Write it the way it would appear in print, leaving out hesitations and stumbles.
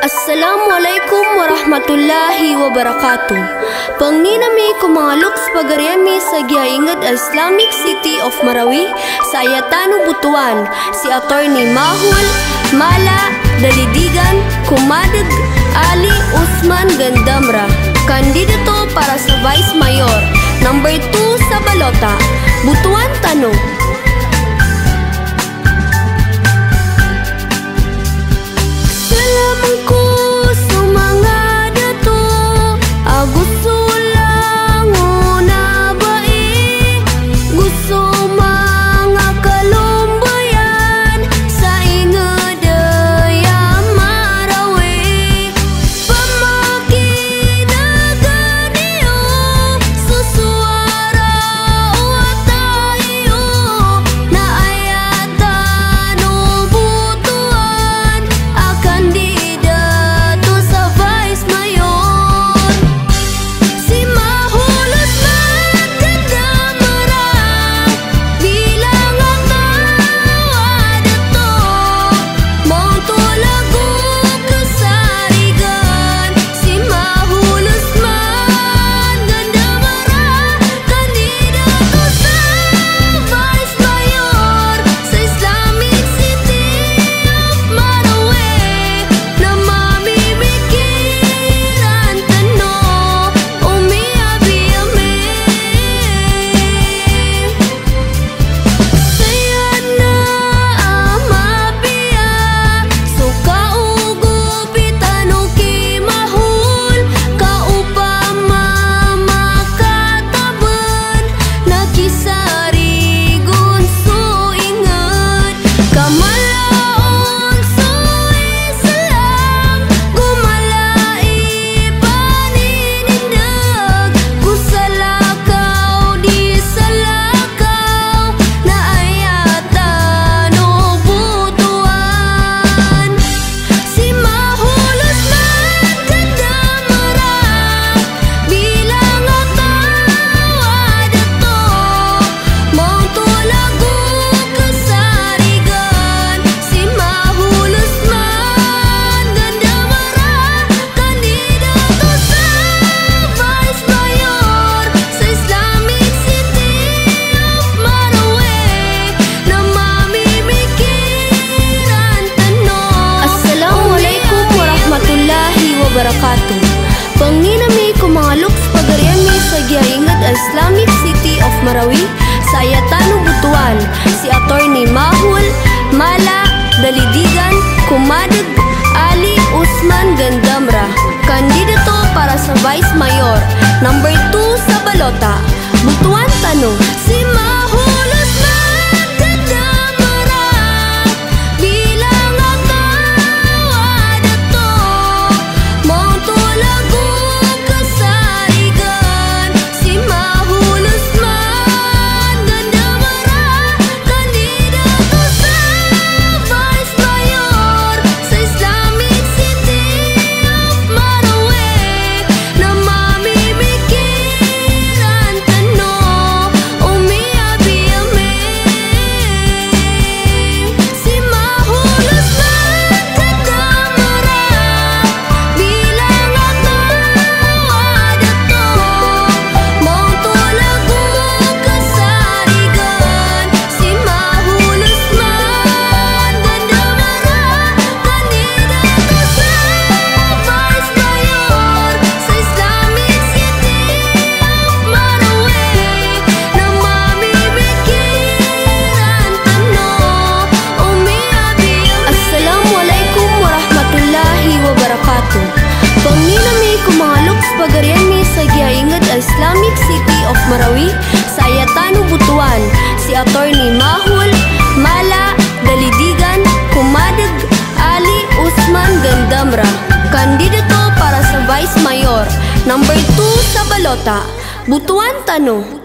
Assalamualaikum warahmatullahi wabarakatuh. Pangninami ko mga Lux Pagariami sa gihaingad Islamic City of Marawi, sa Ayatano Butuan, si Attorney Mahul Mala Dalidigan Kumadag Ali Usman Gandamra, kandidato para sa Vice Mayor, number 2 sa balota, Butuan Tano. Pangninami ko mga Lux Pagariami sa gihaingad Islamic City of Marawi, sa Ayatano Butuan, si Attorney Mahul Mala Dalidigan Kumadag Ali Usman Gandamra, kandidato para sa Vice Mayor, number 2 sa balota, Butuan Tano. Si Mahul Usman Gandamra bilang atawa dato mong tulago kasarigan. Si Mahul Usman Gandamra kandidato sa Vice Mayor sa Islamic City of Marawi, na mamimikiran tano umiabi-ami. Si Mahul Usman Gandamra bilang atawa dato mong tulago kasarigan. Si Mahul Usman Gandamra kandidato sa Vice Mayor sa Islamic City of Marawi, na mamimikiran tano umiabi-ami. Assalamualaikum warahmatullahi wabarakatuh. Pangninami ko mga Lux Pagariami sa gihaingad Islamic City of Marawi, sa Ayatano Butuan, si Attorney Mahul Mala Dalidigan Kumadag Ali Usman Gandamra, kandidato para sa Vice Mayor, number 2 sa balota, Butuan Tano.